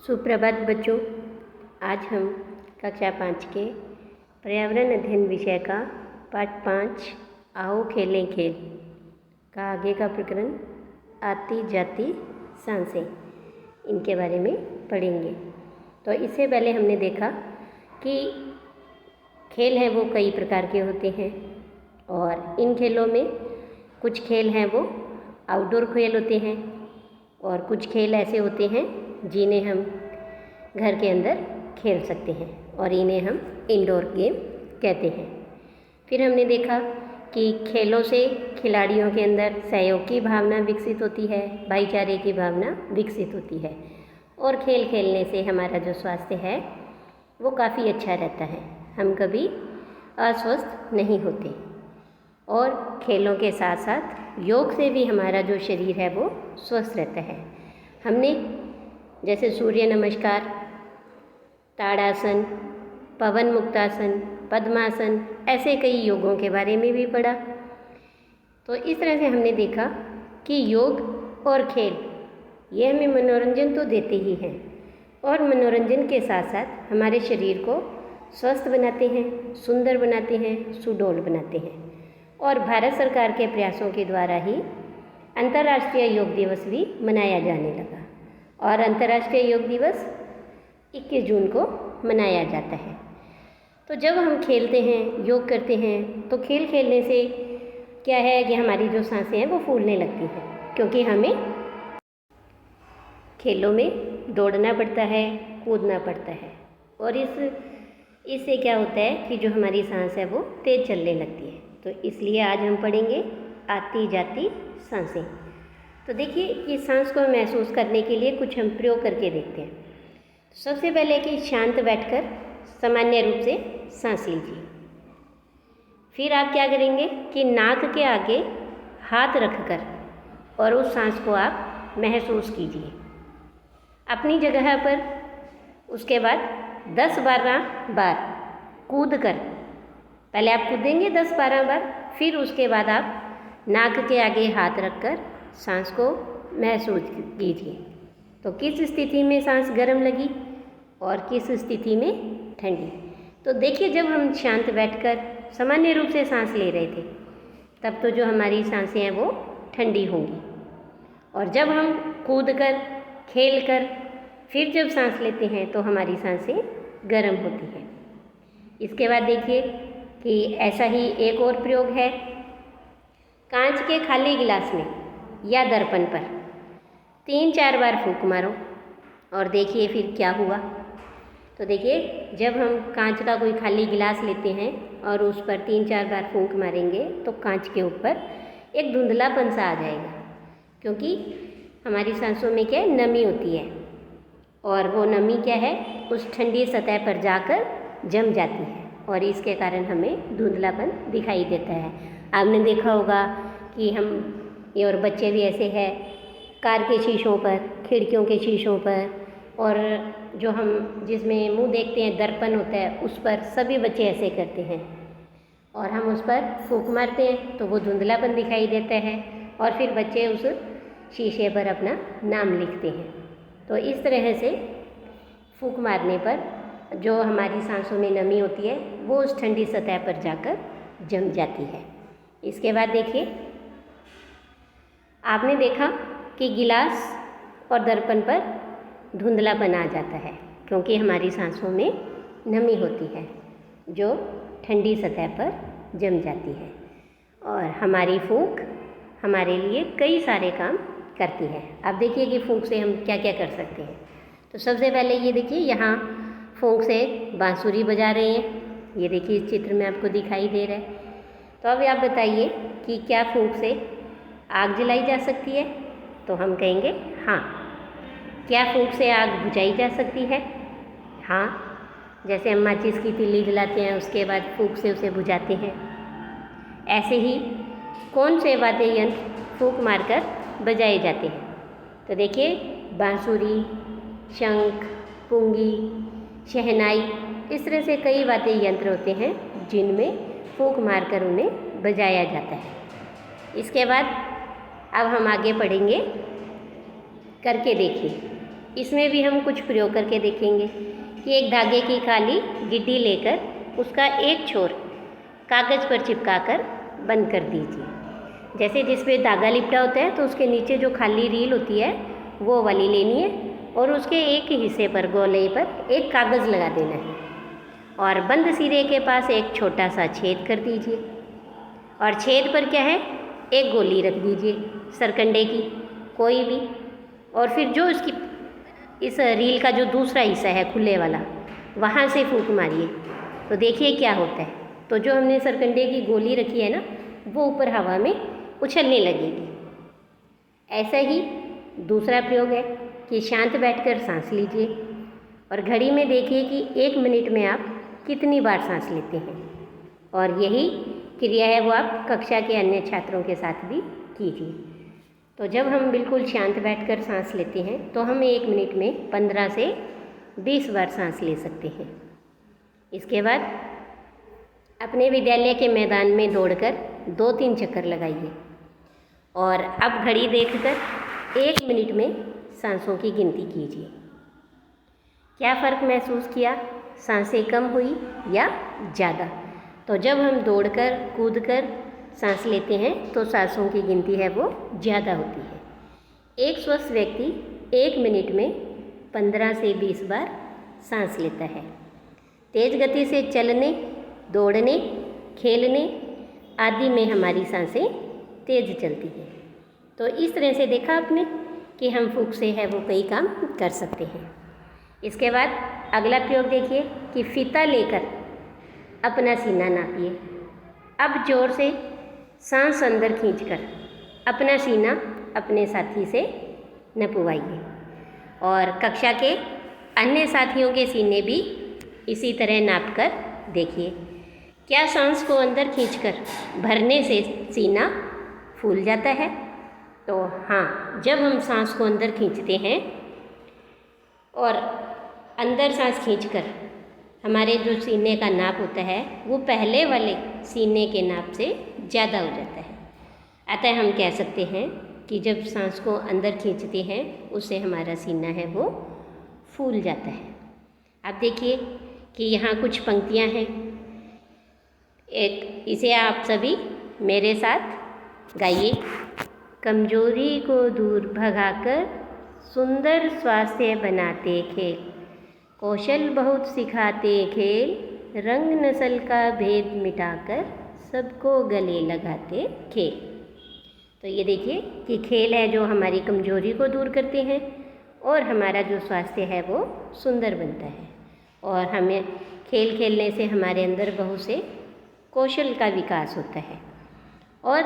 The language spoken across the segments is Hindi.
सुप्रभात बच्चों। आज हम कक्षा 5 के पर्यावरण अध्ययन विषय का पाठ 5 आओ खेलें खेल का आगे का प्रकरण आती जाती सांसें, इनके बारे में पढ़ेंगे। तो इससे पहले हमने देखा कि खेल हैं वो कई प्रकार के होते हैं और इन खेलों में कुछ खेल हैं वो आउटडोर खेल होते हैं और कुछ खेल ऐसे होते हैं जिन्हें हम घर के अंदर खेल सकते हैं और इन्हें हम इंडोर गेम कहते हैं। फिर हमने देखा कि खेलों से खिलाड़ियों के अंदर सहयोग की भावना विकसित होती है, भाईचारे की भावना विकसित होती है और खेल खेलने से हमारा जो स्वास्थ्य है वो काफ़ी अच्छा रहता है। हम कभी अस्वस्थ नहीं होते और खेलों के साथ साथ योग से भी हमारा जो शरीर है वो स्वस्थ रहता है। हमने जैसे सूर्य नमस्कार, ताड़ासन, पवन मुक्तासन, पद्मासन, ऐसे कई योगों के बारे में भी पढ़ा। तो इस तरह से हमने देखा कि योग और खेल ये हमें मनोरंजन तो देते ही हैं और मनोरंजन के साथ साथ हमारे शरीर को स्वस्थ बनाते हैं, सुंदर बनाते हैं, सुडौल बनाते हैं। और भारत सरकार के प्रयासों के द्वारा ही अंतर्राष्ट्रीय योग दिवस भी मनाया जाने लगा और अंतर्राष्ट्रीय योग दिवस 21 जून को मनाया जाता है। तो जब हम खेलते हैं, योग करते हैं, तो खेल खेलने से क्या है कि हमारी जो सांसें हैं वो फूलने लगती हैं, क्योंकि हमें खेलों में दौड़ना पड़ता है, कूदना पड़ता है और इससे क्या होता है कि जो हमारी सांस है वो तेज़ चलने लगती है। तो इसलिए आज हम पढ़ेंगे आती जाती सांसें। तो देखिए, ये सांस को महसूस करने के लिए कुछ हम प्रयोग करके देखते हैं। सबसे पहले कि शांत बैठकर सामान्य रूप से सांस लीजिए। फिर आप क्या करेंगे कि नाक के आगे हाथ रखकर और उस सांस को आप महसूस कीजिए अपनी जगह पर। उसके बाद 10-12 बार कूद कर, पहले आप कूदेंगे 10-12 बार, फिर उसके बाद आप नाक के आगे हाथ रखकर सांस को महसूस कीजिए। तो किस स्थिति में सांस गर्म लगी और किस स्थिति में ठंडी। तो देखिए, जब हम शांत बैठकर सामान्य रूप से सांस ले रहे थे तब तो जो हमारी सांसें हैं वो ठंडी होंगी और जब हम कूद कर, खेल कर फिर जब सांस लेते हैं तो हमारी सांसें गर्म होती हैं। इसके बाद देखिए कि ऐसा ही एक और प्रयोग है। कांच के खाली गिलास में या दर्पण पर 3-4 बार फूंक मारो और देखिए फिर क्या हुआ। तो देखिए, जब हम कांच का कोई खाली गिलास लेते हैं और उस पर 3-4 बार फूंक मारेंगे तो कांच के ऊपर एक धुंधलापन सा आ जाएगा, क्योंकि हमारी सांसों में क्या है, नमी होती है और वो नमी क्या है, उस ठंडी सतह पर जाकर जम जाती है और इसके कारण हमें धुंधलापन दिखाई देता है। आपने देखा होगा कि हम ये और बच्चे भी ऐसे हैं, कार के शीशों पर, खिड़कियों के शीशों पर और जो हम जिसमें मुंह देखते हैं दर्पण होता है उस पर सभी बच्चे ऐसे करते हैं और हम उस पर फूंक मारते हैं तो वो धुंधलापन दिखाई देता है और फिर बच्चे उस शीशे पर अपना नाम लिखते हैं। तो इस तरह से फूंक मारने पर जो हमारी सांसों में नमी होती है वो उस ठंडी सतह पर जाकर जम जाती है। इसके बाद देखिए, आपने देखा कि गिलास और दर्पण पर धुंधलापन आ जाता है क्योंकि हमारी सांसों में नमी होती है जो ठंडी सतह पर जम जाती है और हमारी फूंक हमारे लिए कई सारे काम करती है। अब देखिए कि फूंक से हम क्या क्या कर सकते हैं। तो सबसे पहले ये देखिए, यहाँ फूंक से बांसुरी बजा रहे हैं, ये देखिए इस चित्र में आपको दिखाई दे रहा है। तो अब आप बताइए कि क्या फूंक से आग जलाई जा सकती है? तो हम कहेंगे हाँ। क्या फूंक से आग बुझाई जा सकती है? हाँ, जैसे हम माचिस की तीली जलाते हैं उसके बाद फूंक से उसे बुझाते हैं। ऐसे ही कौन से वाद्य यंत्र फूंक मारकर बजाए जाते हैं? तो देखिए, बांसुरी, शंख, पुंगी, शहनाई, इस तरह से कई वाद्य यंत्र होते हैं जिनमें फूंक मारकर उन्हें बजाया जाता है। इसके बाद अब हम आगे पढ़ेंगे, करके देखिए। इसमें भी हम कुछ प्रयोग करके देखेंगे कि एक धागे की खाली गिड्डी लेकर उसका एक छोर कागज़ पर चिपकाकर बंद कर दीजिए। जैसे जिस पे धागा लिपटा होता है तो उसके नीचे जो खाली रील होती है वो वाली लेनी है और उसके एक हिस्से पर, गोले पर एक कागज़ लगा देना है और बंद सिरे के पास एक छोटा सा छेद कर दीजिए और छेद पर क्या है, एक गोली रख दीजिए सरकंडे की कोई भी, और फिर जो इसकी इस रील का जो दूसरा हिस्सा है खुले वाला, वहाँ से फूंक मारिए तो देखिए क्या होता है। तो जो हमने सरकंडे की गोली रखी है ना, वो ऊपर हवा में उछलने लगेगी। ऐसा ही दूसरा प्रयोग है कि शांत बैठकर सांस लीजिए और घड़ी में देखिए कि 1 मिनट में आप कितनी बार सांस लेते हैं, और यही क्रिया है वो आप कक्षा के अन्य छात्रों के साथ भी कीजिए। तो जब हम बिल्कुल शांत बैठकर सांस लेते हैं तो हम 1 मिनट में 15 से 20 बार सांस ले सकते हैं। इसके बाद अपने विद्यालय के मैदान में दौड़कर 2-3 चक्कर लगाइए और अब घड़ी देखकर 1 मिनट में सांसों की गिनती कीजिए। क्या फ़र्क महसूस किया, सांसें कम हुई या ज़्यादा? तो जब हम दौड़कर कूदकर सांस लेते हैं तो सांसों की गिनती है वो ज़्यादा होती है। एक स्वस्थ व्यक्ति 1 मिनट में 15 से 20 बार सांस लेता है। तेज़ गति से चलने, दौड़ने, खेलने आदि में हमारी सांसें तेज़ चलती हैं। तो इस तरह से देखा आपने कि हम फूंक से है वो कई काम कर सकते हैं। इसके बाद अगला प्रयोग देखिए कि फीता लेकर अपना सीना नापिए। अब जोर से सांस अंदर खींचकर अपना सीना अपने साथी से नपवाइए और कक्षा के अन्य साथियों के सीने भी इसी तरह नापकर देखिए। क्या सांस को अंदर खींचकर भरने से सीना फूल जाता है? तो हाँ, जब हम सांस को अंदर खींचते हैं और अंदर सांस खींचकर हमारे जो सीने का नाप होता है वो पहले वाले सीने के नाप से ज़्यादा हो जाता है। अतः हम कह सकते हैं कि जब सांस को अंदर खींचते हैं उससे हमारा सीना है वो फूल जाता है। आप देखिए कि यहाँ कुछ पंक्तियाँ हैं, इसे आप सभी मेरे साथ गाइए। कमजोरी को दूर भगाकर सुंदर स्वास्थ्य बनाते खेल, कौशल बहुत सिखाते खेल, रंग नस्ल का भेद मिटाकर सबको गले लगाते खेल। तो ये देखिए कि खेल है जो हमारी कमजोरी को दूर करते हैं और हमारा जो स्वास्थ्य है वो सुंदर बनता है, और हमें खेल खेलने से हमारे अंदर बहुत से कौशल का विकास होता है और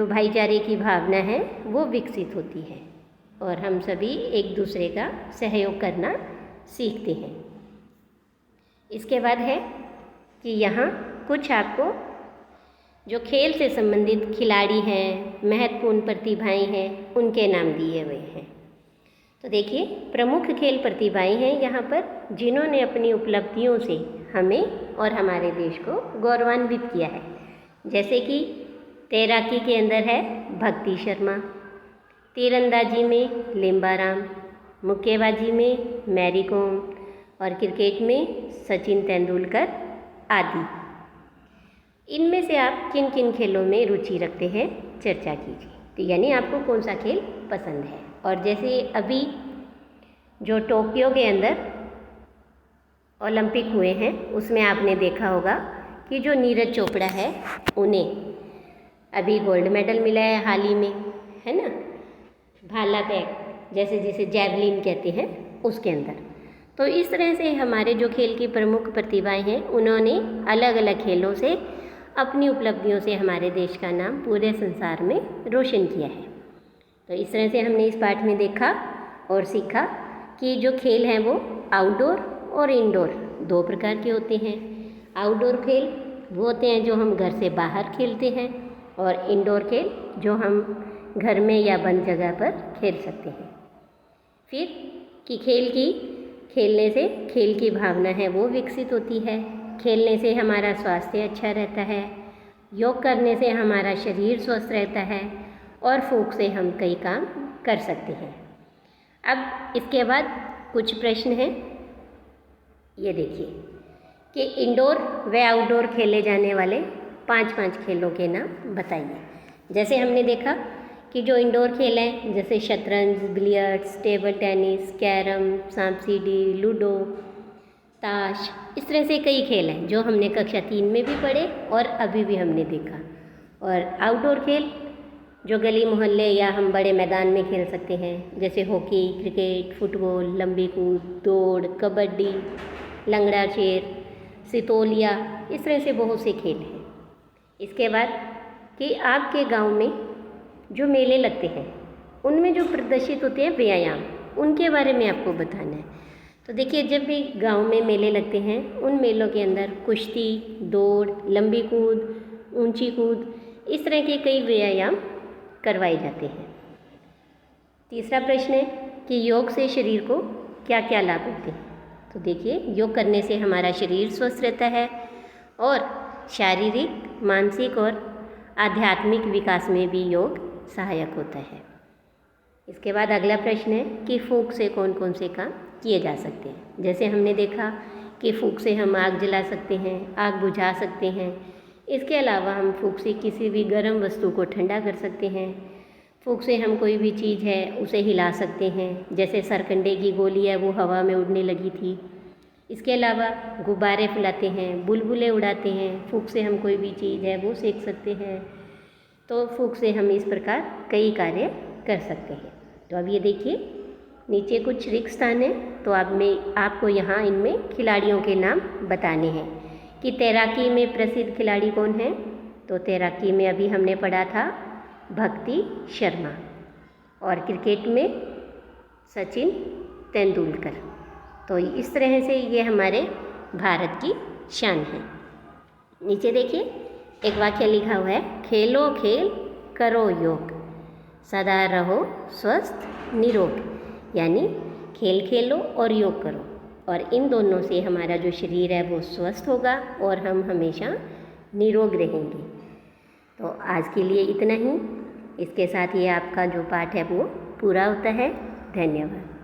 भाईचारे की भावना है वो विकसित होती है और हम सभी एक दूसरे का सहयोग करना सीखते हैं। इसके बाद है कि यहाँ कुछ आपको जो खेल से संबंधित खिलाड़ी हैं, महत्वपूर्ण प्रतिभाएं हैं, उनके नाम दिए हुए हैं। तो देखिए, प्रमुख खेल प्रतिभाएं हैं यहाँ पर जिन्होंने अपनी उपलब्धियों से हमें और हमारे देश को गौरवान्वित किया है। जैसे कि तैराकी के अंदर है भक्ति शर्मा, तीरंदाजी में लिम्बाराम, मुक्केबाजी में मैरी कॉम और क्रिकेट में सचिन तेंदुलकर आदि। इनमें से आप किन किन खेलों में रुचि रखते हैं, चर्चा कीजिए। तो यानी आपको कौन सा खेल पसंद है। और जैसे अभी जो टोक्यो के अंदर ओलंपिक हुए हैं उसमें आपने देखा होगा कि जो नीरज चोपड़ा है उन्हें अभी गोल्ड मेडल मिला है हाल ही में, है ना, भाला फेंक जैसे जिसे जैवलिन कहते हैं उसके अंदर। तो इस तरह से हमारे जो खेल की प्रमुख प्रतिभाएं हैं उन्होंने अलग अलग खेलों से अपनी उपलब्धियों से हमारे देश का नाम पूरे संसार में रोशन किया है। तो इस तरह से हमने इस पाठ में देखा और सीखा कि जो खेल हैं वो आउटडोर और इंडोर 2 प्रकार के होते हैं। आउटडोर खेल वो होते हैं जो हम घर से बाहर खेलते हैं और इंडोर खेल जो हम घर में या बंद जगह पर खेल सकते हैं। फिर कि खेलने से खेल की भावना है वो विकसित होती है, खेलने से हमारा स्वास्थ्य अच्छा रहता है, योग करने से हमारा शरीर स्वस्थ रहता है और फूंक से हम कई काम कर सकते हैं। अब इसके बाद कुछ प्रश्न हैं, ये देखिए कि इंडोर व आउटडोर खेले जाने वाले 5 खेलों के नाम बताइए। जैसे हमने देखा कि जो इंडोर खेल हैं जैसे शतरंज, बिलियर्ड्स, टेबल टेनिस, कैरम, सांप सीढ़ी, लूडो, ताश, इस तरह से कई खेल हैं जो हमने कक्षा 3 में भी पढ़े और अभी भी हमने देखा। और आउटडोर खेल जो गली मोहल्ले या हम बड़े मैदान में खेल सकते हैं, जैसे हॉकी, क्रिकेट, फुटबॉल, लंबी कूद, दौड़, कबड्डी, लंगड़ा चेर, सितोलिया, इस तरह से बहुत से खेल हैं। इसके बाद कि आपके गांव में जो मेले लगते हैं उनमें जो प्रदर्शित होते हैं व्यायाम, उनके बारे में आपको बताना है। तो देखिए, जब भी गांव में मेले लगते हैं उन मेलों के अंदर कुश्ती, दौड़, लंबी कूद, ऊंची कूद, इस तरह के कई व्यायाम करवाए जाते हैं। तीसरा प्रश्न है कि योग से शरीर को क्या क्या लाभ होते हैं। तो देखिए, योग करने से हमारा शरीर स्वस्थ रहता है और शारीरिक, मानसिक और आध्यात्मिक विकास में भी योग सहायक होता है। इसके बाद अगला प्रश्न है कि फूंक से कौन कौन से काम किए जा सकते हैं। जैसे हमने देखा कि फूंक से हम आग जला सकते हैं, आग बुझा सकते हैं। इसके अलावा हम फूंक से किसी भी गर्म वस्तु को ठंडा कर सकते हैं। फूंक से हम कोई भी चीज़ है उसे हिला सकते हैं, जैसे सरकंडे की गोली है वो हवा में उड़ने लगी थी। इसके अलावा गुब्बारे फुलाते हैं, बुलबुलें उड़ाते हैं। फूंक से हम कोई भी चीज़ है वो सेक सकते हैं। तो फूंक से हम इस प्रकार कई कार्य कर सकते हैं। तो अब ये देखिए, नीचे कुछ रिक्त स्थान है, तो आपको यहाँ इनमें खिलाड़ियों के नाम बताने हैं कि तैराकी में प्रसिद्ध खिलाड़ी कौन है। तो तैराकी में अभी हमने पढ़ा था भक्ति शर्मा, और क्रिकेट में सचिन तेंदुलकर। तो इस तरह से ये हमारे भारत की शान है। नीचे देखिए, एक वाक्य लिखा हुआ है, खेलो खेल करो योग, सदा रहो स्वस्थ निरोग। यानी खेल खेलो और योग करो, और इन दोनों से हमारा जो शरीर है वो स्वस्थ होगा और हम हमेशा निरोग रहेंगे। तो आज के लिए इतना ही। इसके साथ ये आपका जो पाठ है वो पूरा होता है। धन्यवाद।